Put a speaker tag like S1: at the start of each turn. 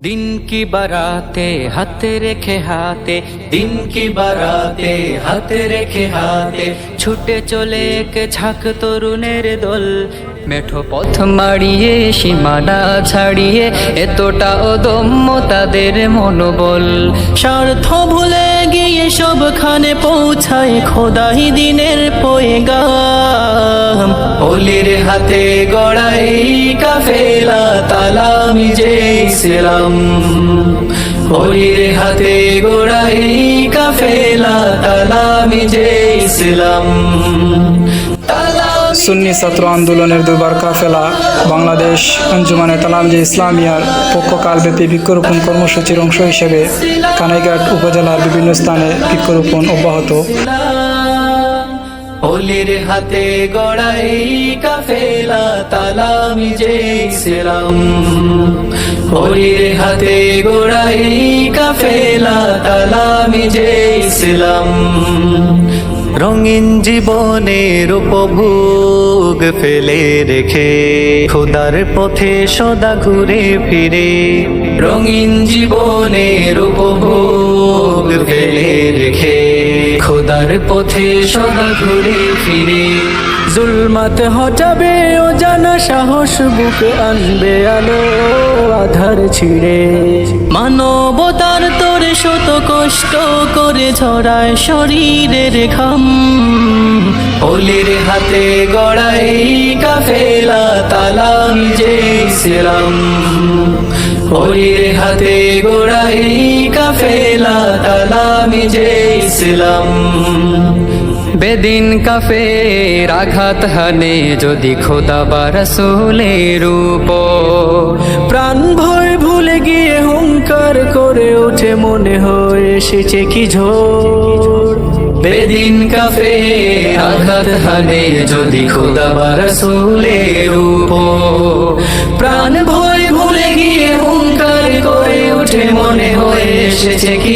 S1: दिन की बाराते हाथ रेखे हाथे दिन की बाराते हाथ रेखे हाथे ছুটে চলে এক ঝাঁক তরুণের দল মেঠো পথ মাড়িয়ে সীমানা ছাড়িয়ে এতটা অদম্য তাদের মনোবল স্বার্থ ভুলে গিয়ে সবখানে পৌঁছায় খোদাই দিনের পয়গাম ওলির হাতে গড়াই কাফেলা তালামি যে ইসলাম ওলির হাতে গড়াই কাফেলা তালামি যে ইসলাম
S2: সুন্নি ছাত্র আন্দোলনের দুবার কাফেলা বাংলাদেশ আঞ্জুমানে তালামজে ইসলামিয়ার পক্ষকালব্যাপী বৃক্ষরোপণ কর্মসূচির অংশ হিসেবে কানাইঘাট উপজেলার বিভিন্ন স্থানে বৃক্ষরোপণ অব্যাহত।
S1: ওলির হাতে গড়াই কাফেলা তালামি যে ইসলাম ওলির হাতে গড়াই কাফেলা তালামি যে ইসলাম রঙিন জীবনের উপভোগ ফেলে রেখে খোদার পথে সদা ঘুরে ফিরে রঙিন জীবনের উপভোগ ফেলে রেখে খোদার পথে সদা ঘুরে ফিরে জুলমাত হটাবে ও জানা সাহস বুকে আনবে আলো আধার ছিড়ে মানবতার তোরে শত কষ্ট করে ঝরায় শরীরের ঘাম ওলির হাতে গড়াই কাফেলা তালামি যে ইসলাম ওলির হাতে গড়াই কাফেলা তালামি যে ইসলাম বেদিন কাফের আঘাত হানে যদি খোদা বা রাসূলের উপর প্রাণ ভয় ভুলে গিয়ে হুঙ্কার করে ওঠে মনে হয় এসেছে কি ঝড় বেদিন কাফের আঘাত হানে যদি খোদা বা রাসূলের উপর প্রাণ ভয় ভুলে গিয়ে হুঙ্কার করে ওঠে মনে হয় এসেছে কি